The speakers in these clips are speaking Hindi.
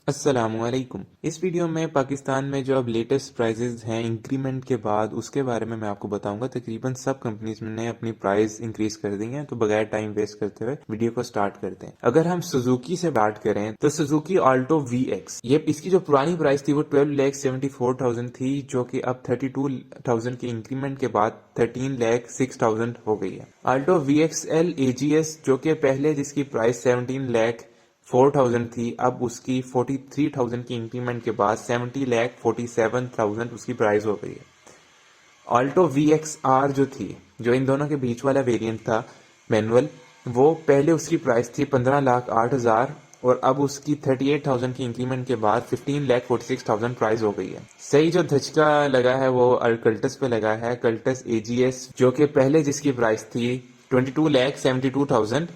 अस्सलामुअलैकुम। इस वीडियो में पाकिस्तान में जो अब लेटेस्ट प्राइजेज हैं इंक्रीमेंट के बाद उसके बारे में मैं आपको बताऊंगा। तकरीबन सब कंपनीज ने अपनी प्राइस इंक्रीज कर दी है, तो बगैर टाइम वेस्ट करते हुए वीडियो को स्टार्ट करते हैं। अगर हम सुजुकी से बात करें तो सुजुकी ऑल्टो VX, ये इसकी जो पुरानी प्राइस थी वो 12,74,000 थी, जो कि अब 32,000 के इंक्रीमेंट के बाद 13,06,000 हो गई है। ऑल्टो VXL AGS जो कि पहले जिसकी प्राइस 17,04,000 थी, अब उसकी 43,000 की इंक्रीमेंट के बाद 70,47,000 उसकी प्राइस हो गई है। ऑल्टो VXR जो थी, जो इन दोनों के बीच वाला वेरिएंट था मैनुअल, वो पहले उसकी प्राइस थी 15,08,000 और अब उसकी 38,000 की इंक्रीमेंट के बाद 15,46,000 प्राइस हो गई है। सही जो धचका लगा है वो कल्टस पे लगा है। कल्टस AGS जो कि पहले जिसकी प्राइस थी 22,72,000,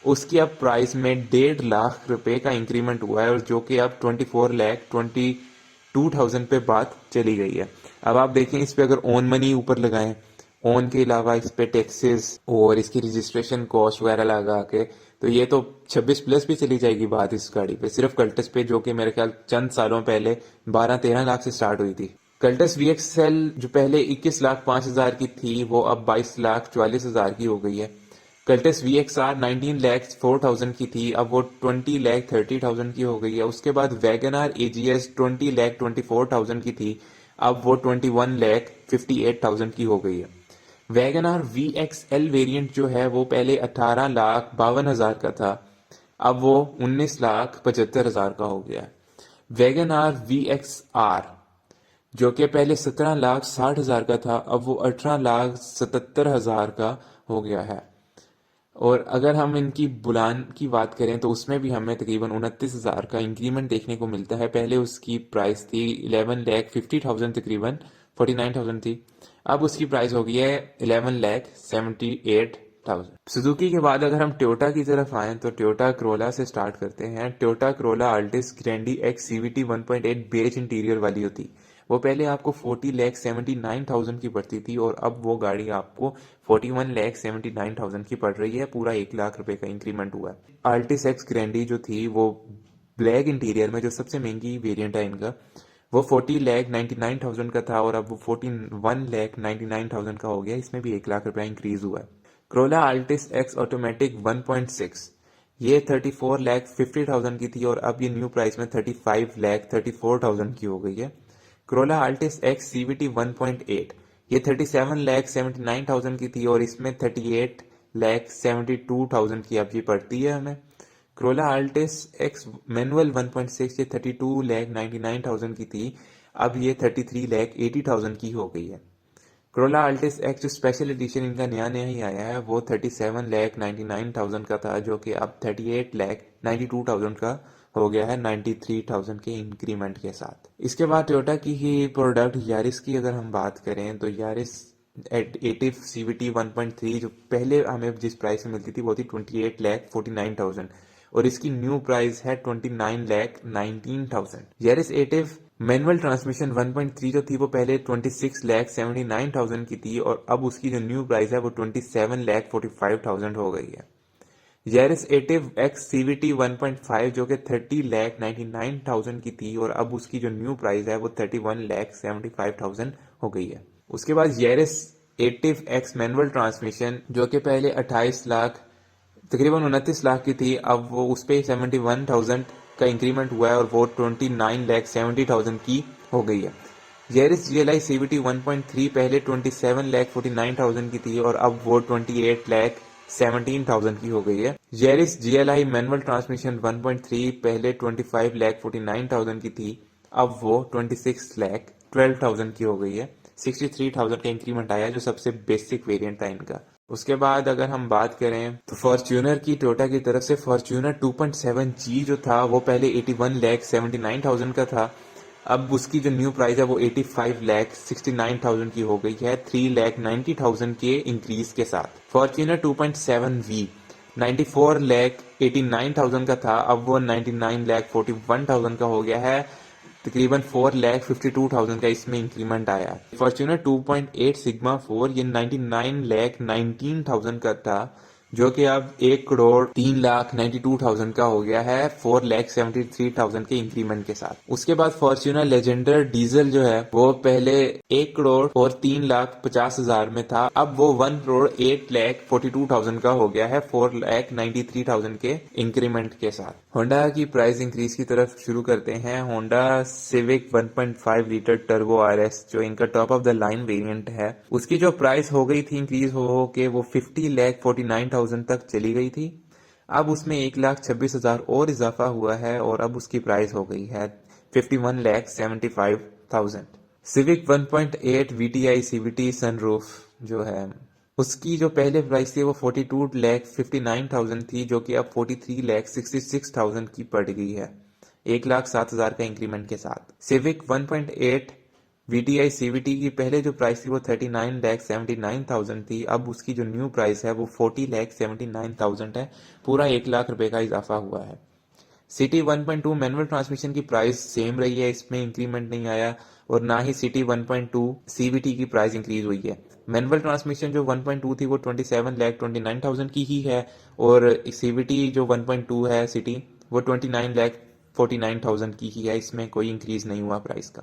उसकी अब प्राइस में 1.5 लाख रुपए का इंक्रीमेंट हुआ है और जो कि अब 24,22,000 पे बात चली गई है। अब आप देखें, इस पे अगर ओन मनी ऊपर लगाएं, ओन के अलावा इस पे टैक्सेस और इसकी रजिस्ट्रेशन कॉस्ट वगैरह लगा के, तो ये तो 26 प्लस भी चली जाएगी बात इस गाड़ी पे, सिर्फ कल्टस पे, जो कि मेरे ख्याल चंद सालों पहले 12-13 लाख से स्टार्ट हुई थी। कल्टस VXL जो पहले 21,05,000 की थी वो अब 22,44,000 की हो गई है। कल्टस VXR 19,04,000 की थी, अब वो 20,30,000 की हो गई है। उसके बाद वैगनआर AGS 20,24,000 की थी, अब वो 21,58,000 की हो गई है। वैगनआर VXL वेरिएंट जो है वो पहले 18,52,000 का था, अब वो 19,75,000 का हो गया है। वैगनआर VXR जो कि पहले 17,60,000 का था, अब वो 18,77,000 का हो गया है। और अगर हम इनकी बुलान की बात करें तो उसमें भी हमें तकरीबन 29,000 का इंक्रीमेंट देखने को मिलता है। पहले उसकी प्राइस थी 11,50,000, तकरीबन 49,000 थी, अब उसकी प्राइस हो गई है 11,78,000। सुजुकी के बाद अगर हम टोयोटा की तरफ आए तो टोयोटा क्रोला से स्टार्ट करते हैं। Toyota Corolla Altis Grande X CVT 1.8 beige interior वाली होती, वो पहले आपको 40,79,000 की पड़ती थी और अब वो गाड़ी आपको 41,79,000 की पड़ रही है। पूरा 1 लाख रुपए का इंक्रीमेंट हुआ है। आल्टिस एक्स ग्रैंडी जो थी वो ब्लैक इंटीरियर में, जो सबसे महंगी वेरिएंट है इनका, वो 40,99,000 का था और अब वो 41,99,000 का हो गया। इसमें भी 1 लाख रुपया इंक्रीज हुआ है। क्रोला आल्टिस एक्स ऑटोमेटिक 1.6, ये 34,50,000 की थी और अब ये न्यू प्राइस में 35,34,000 की हो गई है। क्रोला अल्टिस एक्स CVT 1.8, ये 37,79,000 की थी और इसमें 38,72,000 की अब ये पड़ती है हमें। क्रोला अल्टिस एक्स मैनुअल 1.6, ये 32,99,000 की थी, अब ये 33,80,000 की हो गई है। क्रोला अल्टिस एक्स जो स्पेशल एडिशन इनका नया नया ही आया है वो 37,99,000 का था, जो कि अब 38,92,000 का हो गया है 93,000 के इंक्रीमेंट के साथ। इसके बाद टोयोटा की ही प्रोडक्ट यारिस की अगर हम बात करें तो यारिस एटिव CVT 1.3 जो पहले हमें जिस प्राइस में मिलती थी वो थी 28,49,000 और इसकी न्यू प्राइस है 29,19,000। यारिस एटिव मैनुअल ट्रांसमिशन 1.3 जो थी वो पहले 26,79,000 की थी और अब उसकी जो न्यू प्राइस है वो 27,45,000 हो गई है। यारिस एटिव एक्स CVT 1.5 जो कि 30,99,000 की थी और अब उसकी जो न्यू प्राइस है वो 31,75,000 हो गई है। उसके बाद यारिस एटिव एक्स मैनुअल ट्रांसमिशन जो कि पहले 28 लाख तकरीबन 29 लाख की थी, अब वो उस पर 71,000 का इंक्रीमेंट हुआ है और वो 29,70,000 की हो गई है। यारिस GLI CVT 1.3 पहले 27,49,000 की थी और अब वो 28,17,000 की हो गई है। यारिस GLI मैनुअल ट्रांसमिशन 1.3 पहले 25,49,000 की थी, अब वो 26,12,000 की हो गई है। 63,000 का इंक्रीमेंट आया जो सबसे बेसिक वेरिएंट था इनका। उसके बाद अगर हम बात करें तो फॉर्च्यूनर की टोयोटा की तरफ से फॉर्च्यूनर 2.7G जो था वो पहले 81,79,000 का था, अब उसकी जो न्यू प्राइस है वो 85,69,000 की हो गई है 3,90,000 के इंक्रीज के साथ। फॉर्च्यूनर 2.7V 94,89,000 का था, अब वो 99,41,000 का हो गया है, तकरीबन 4,52,000 का इसमें इंक्रीमेंट आया। फॉर्च्यूनर 2.8 सिग्मा 4 ये 99,19,000 का था, जो कि अब 1,03,92,000 का हो गया है 4,73,000 के इंक्रीमेंट के साथ। उसके बाद फॉर्च्यूनर लेजेंडर डीजल जो है वो पहले 1,03,50,000 में था, अब वो 1,08,42,000 का हो गया है 4,93,000 के इंक्रीमेंट के साथ। होंडा की प्राइस इंक्रीज की तरफ शुरू करते हैं। Honda civic 1.5 litre turbo RS जो इनका top of the line variant है, उसकी जो प्राइस हो गई थी इंक्रीज हो के वो 50,49,000 तक चली गई थी। अब उसमें 1,26,000 और इजाफा हुआ है और अब उसकी प्राइस हो गई है 51,75,000। सिविक 1.8 VTI CVT सनरूफ जो है उसकी जो पहले प्राइस थी वो 42,59,000 थी, जो कि अब 43,66,000 की पड़ गई है 1,07,000 का इंक्रीमेंट के साथ। सिविक 1.8 VTI CVT की पहले जो प्राइस थी वो 39,79,000 थी, अब उसकी जो न्यू प्राइस है वो 40,79,000 है, पूरा 1,00,000 रुपए का इजाफा हुआ है। सिटी 1.2 मैनुअल ट्रांसमिशन की प्राइस सेम रही है, इसमें इंक्रीमेंट नहीं आया, और ना ही सिटी 1.2 CVT की प्राइस इंक्रीज हुई है। मैनुअल ट्रांसमिशन जो 1.2 थी वो 27,29,000 की ही है, और CVT जो 1.2 है सिटी वो 29,49,000 की ही है, इसमें कोई इंक्रीज नहीं हुआ प्राइस का।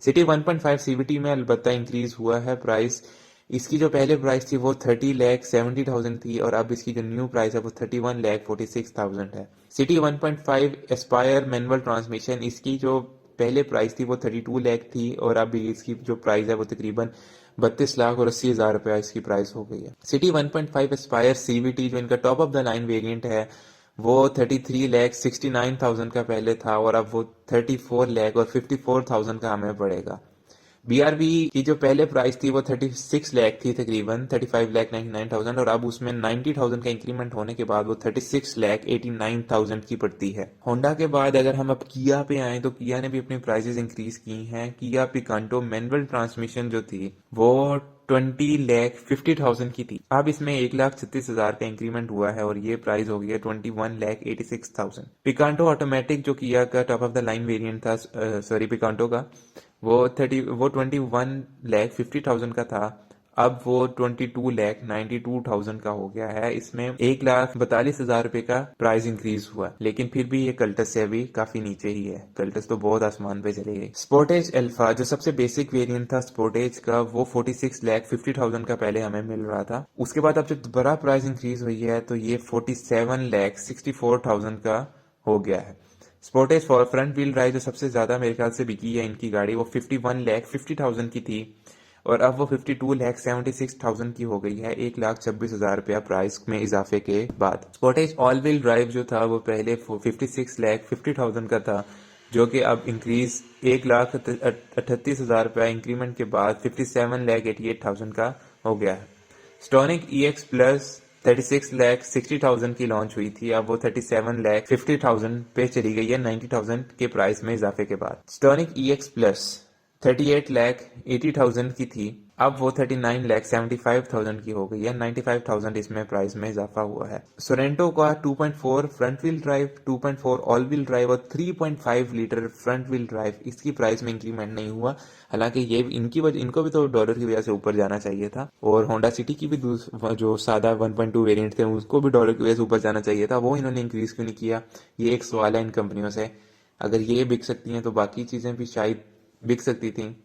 सिटी 1.5 CVT में अलबत्ता इंक्रीज हुआ है प्राइस, इसकी जो पहले प्राइस थी वो 30,70,000 थी और अब इसकी जो न्यू प्राइस है वो 31,46,000 है। सिटी 1.5 एस्पायर मैनुअल ट्रांसमिशन, इसकी जो पहले प्राइस थी वो 32 लाख थी और अब इसकी जो प्राइस है वो तकरीबन 32,80,000 रुपया इसकी प्राइस हो गई है। सिटी 1.5 एस्पायर CVT जो इनका top of the line variant है वो 33,69,000 का पहले था और अब वो 34,54,000 का हमें पड़ेगा। BRV की जो पहले प्राइस थी वो 36 लाख थी, तकरीबन 35,99,000, और अब उसमें 90,000 का इंक्रीमेंट होने के बाद वो 36,89,000 की पड़ती है। होंडा के बाद अगर हम अब किया पे आए तो किया ने भी अपनी प्राइसेस इंक्रीज की हैं। किया पिकांटो मैनुअल ट्रांसमिशन जो थी वो 20,50,000 की थी, अब इसमें 1,36,000 का इंक्रीमेंट हुआ है और ये प्राइस हो गई है 21,86,000। पिकांटो ऑटोमेटिक जो किया का top of the line variant था, पिकांटो का वो 21,50,000 का था, अब वो 22,92,000 का हो गया है। इसमें 1,42,000 रुपए का प्राइस इंक्रीज हुआ, लेकिन फिर भी ये कल्टस से अभी काफी नीचे ही है। कल्टस तो बहुत आसमान पे चले गई। स्पोर्टेज अल्फा जो सबसे बेसिक वेरिएंट था स्पोर्टेज का वो 46,50,000 का पहले हमें मिल रहा था, उसके बाद अब जब बड़ा प्राइस इंक्रीज हुई है तो ये 47,64,000 का हो गया है। Sportage for front wheel drive जो सबसे ज्यादा मेरे ख्याल से बिकी है इनकी गाड़ी वो 51,50,000 की थी और अब वो 52,76,000 की हो गई है 1,26,000 रुपया प्राइस में इजाफे के बाद। स्पोर्टेज ऑल व्हील ड्राइव जो था वो पहले 56,50,000 का था, जो कि अब इंक्रीज 1,38,000 रुपया इंक्रीमेंट के बाद 57,88,000 का हो गया है। स्टोनिक EX प्लस 36,60,000 की लॉन्च हुई थी, अब वो 37,50,000 पे चली गई है 90,000 के प्राइस में इजाफे के बाद। स्टोनिक EX प्लस 38,80,000 की थी, अब वो 39,75,000 की हो गई है, 95,000 इसमें प्राइस में इजाफा हुआ है। सोरेंटो का 2.4 front wheel drive, 2.4 all wheel drive और 3.5 लीटर फ्रंट व्हील ड्राइव, इसकी प्राइस में इंक्रीमेंट नहीं हुआ। हालांकि ये इनको भी तो डॉलर की वजह से ऊपर जाना चाहिए था, और होंडा सिटी की भी जो सादा 1.2 वेरिएंट थे उसको भी डॉलर की वजह से ऊपर जाना चाहिए था, वो इन्होंने इंक्रीज क्यों नहीं किया, ये एक सवाल है इन कंपनियों से। अगर ये बिक सकती हैं तो बाकी चीजें भी शायद बिक सकती थी।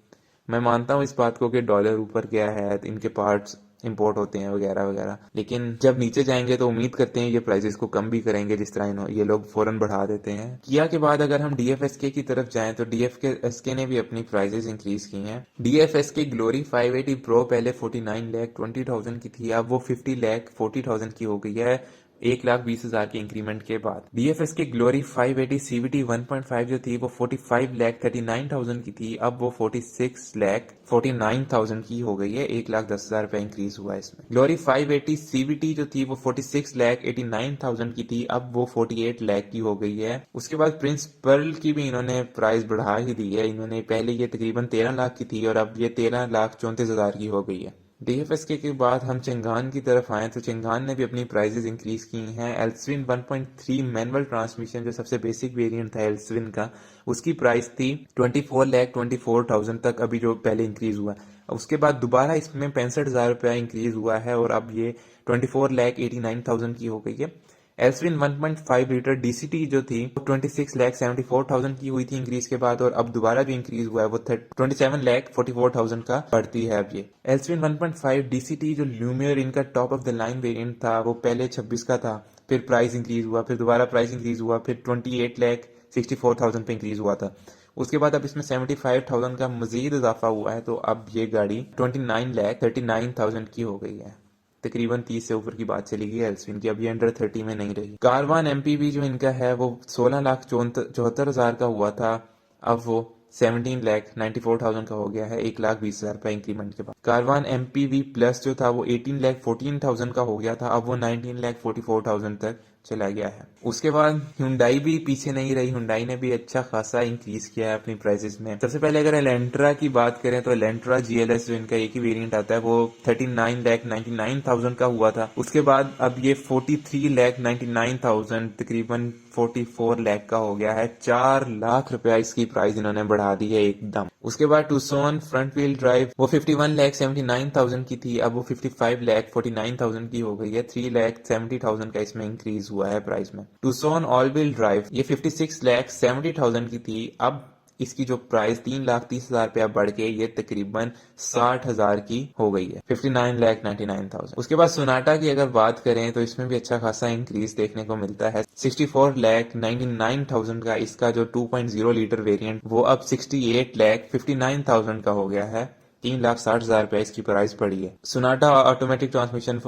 मैं मानता हूँ इस बात को कि डॉलर ऊपर गया है, इनके पार्ट्स इंपोर्ट होते हैं वगैरह वगैरह, लेकिन जब नीचे जाएंगे तो उम्मीद करते हैं ये प्राइसेस को कम भी करेंगे, जिस तरह ये लोग फौरन बढ़ा देते हैं। किया के बाद अगर हम DFSK की तरफ जाएं तो DFSK ने भी अपनी प्राइसेस इंक्रीज की हैं। DFSK ग्लोरी 580 प्रो पहले 49,20,000 की थी, अब वो 50,40,000 की हो गई है 1,20,000 के इंक्रीमेंट के बाद। DFSK ग्लोरी 580 CVT 1.5 जो थी वो 45,39,000 की थी, अब वो 46,49,000 की हो गई है, 1,10,000 रुपए इंक्रीज हुआ इसमें। ग्लोरी 580 CVT जो थी वो 46,89,000 की थी, अब वो 48 लाख की हो गई है। उसके बाद प्रिंस पर्ल की भी इन्होंने प्राइस बढ़ा ही दी है, इन्होंने पहले ये तकरीबन 13 लाख की थी और अब ये 13,34,000 की हो गई है। DFSK के बाद हम चंगान की तरफ आए तो चंगान ने भी अपनी प्राइसेस इंक्रीज की हैं। एल्सविन 1.3 मैनुअल ट्रांसमिशन जो सबसे बेसिक वेरिएंट था एल्सविन का, उसकी प्राइस थी 24,24,000 तक, अभी जो पहले इंक्रीज हुआ, उसके बाद दोबारा इसमें 65,000 रुपया इंक्रीज हुआ है और अब ये 24,89,000 की हो गई है। एल्सविन 1.5 लीटर डीसीटी जो थी वो 26,74,000 की हुई थी इंक्रीज के बाद, और अब दोबारा जो इंक्रीज हुआ है वो 27,44,000 का बढ़ती है अब ये। एल्सविन 1.5 डीसीटी जो ल्यूमियर इनका top of the line variant था वो पहले 26 का था, फिर प्राइस इंक्रीज हुआ, फिर दोबारा प्राइस इंक्रीज हुआ, फिर 28,64,000 पे इंक्रीज हुआ था। उसके बाद अब इसमें 75,000 का मजीद इजाफा हुआ है, तो अब ये गाड़ी 29,39,000 की हो गई है। तकरीबन 30 से ऊपर की बात चली गई एल्सविन की, अब ये अंडर 30 में नहीं रही। कारवान एमपीवी जो इनका है वो 16,74,000 का हुआ था, अब वो 17,94,000 का हो गया है, 1,20,000 रुपए इंक्रीमेंट के बाद। कारवान एमपीवी प्लस जो था वो 18,14,000 का हो गया था, अब वो 19,44,000 तक चला गया है। उसके बाद हुंडई भी पीछे नहीं रही, हुंडई ने भी अच्छा खासा इंक्रीज किया है अपनी प्राइसेस में। सबसे पहले अगर एलेंट्रा की बात करें तो एलेंट्रा जीएलएस जो इनका एक ही वेरिएंट आता है वो 39,99,000 का हुआ था। उसके बाद अब ये 43,99,000 तकरीबन 44 लाख का हो गया है। 4 लाख रुपया इसकी प्राइस इन्होंने बढ़ा दी है एकदम। उसके बाद टूसॉन फ्रंट व्हील ड्राइव वो 51,79,000 की थी, अब वो 55,49,000 की हो गई है। 3,70,000 का इसमें इंक्रीज हुआ है प्राइस में। टूसॉन ऑल व्हील ड्राइव ये 56,70,000 की थी, अब इसकी जो प्राइस 3,30,000 रुपया बढ़ के ये तकरीबन 60,000 की हो गई है, 59,99,000। उसके बाद सोनाटा की अगर बात करें तो इसमें भी अच्छा खासा इंक्रीज देखने को मिलता है। 64,99,000 का इसका जो 2.0 लीटर वेरिएंट वो अब 68,59,000 का हो गया है, 3,60,000 रुपया इसकी प्राइस पड़ी है। Sonata automatic transmission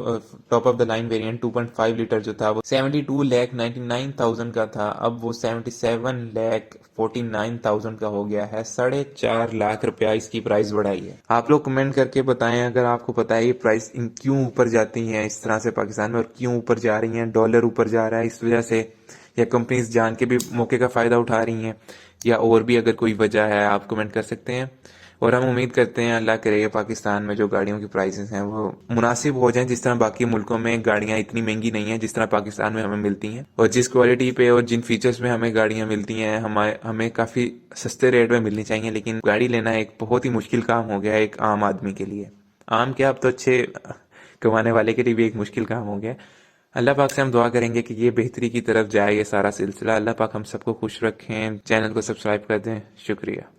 top of the line variant 2.5 litre जो था वो 72,99,000 का था, अब वो 77,49,000 का हो गया है, 4.5 लाख रुपया इसकी प्राइस बढ़ाई है। आप लोग कमेंट करके बताएं अगर आपको पता है ये प्राइस क्यों ऊपर जाती है इस तरह से पाकिस्तान में, और क्यों ऊपर जा रही हैं। डॉलर ऊपर जा रहा है इस वजह से, या कंपनीज जान के भी मौके का फायदा उठा रही हैं, या और भी अगर कोई वजह है आप कमेंट कर सकते हैं। और हम उम्मीद करते हैं अल्लाह करे पाकिस्तान में जो गाड़ियों की प्राइसेस हैं वो मुनासिब हो जाएं, जिस तरह बाकी मुल्कों में गाड़ियां इतनी महंगी नहीं है जिस तरह पाकिस्तान में हमें मिलती हैं, और जिस क्वालिटी पे और जिन फीचर्स में हमें गाड़ियां मिलती हैं हमें काफ़ी सस्ते रेट में मिलनी चाहिए। लेकिन गाड़ी लेना एक बहुत ही मुश्किल काम हो गया है एक आम आदमी के लिए। आम क्या, अब तो अच्छे कमाने वाले के लिए भी एक मुश्किल काम हो गया। अल्लाह पाक से हम दुआ करेंगे कि ये बेहतरी की तरफ जाए ये सारा सिलसिला। अल्लाह पाक हम सबको खुश रखें। चैनल को सब्सक्राइब कर दें। शुक्रिया।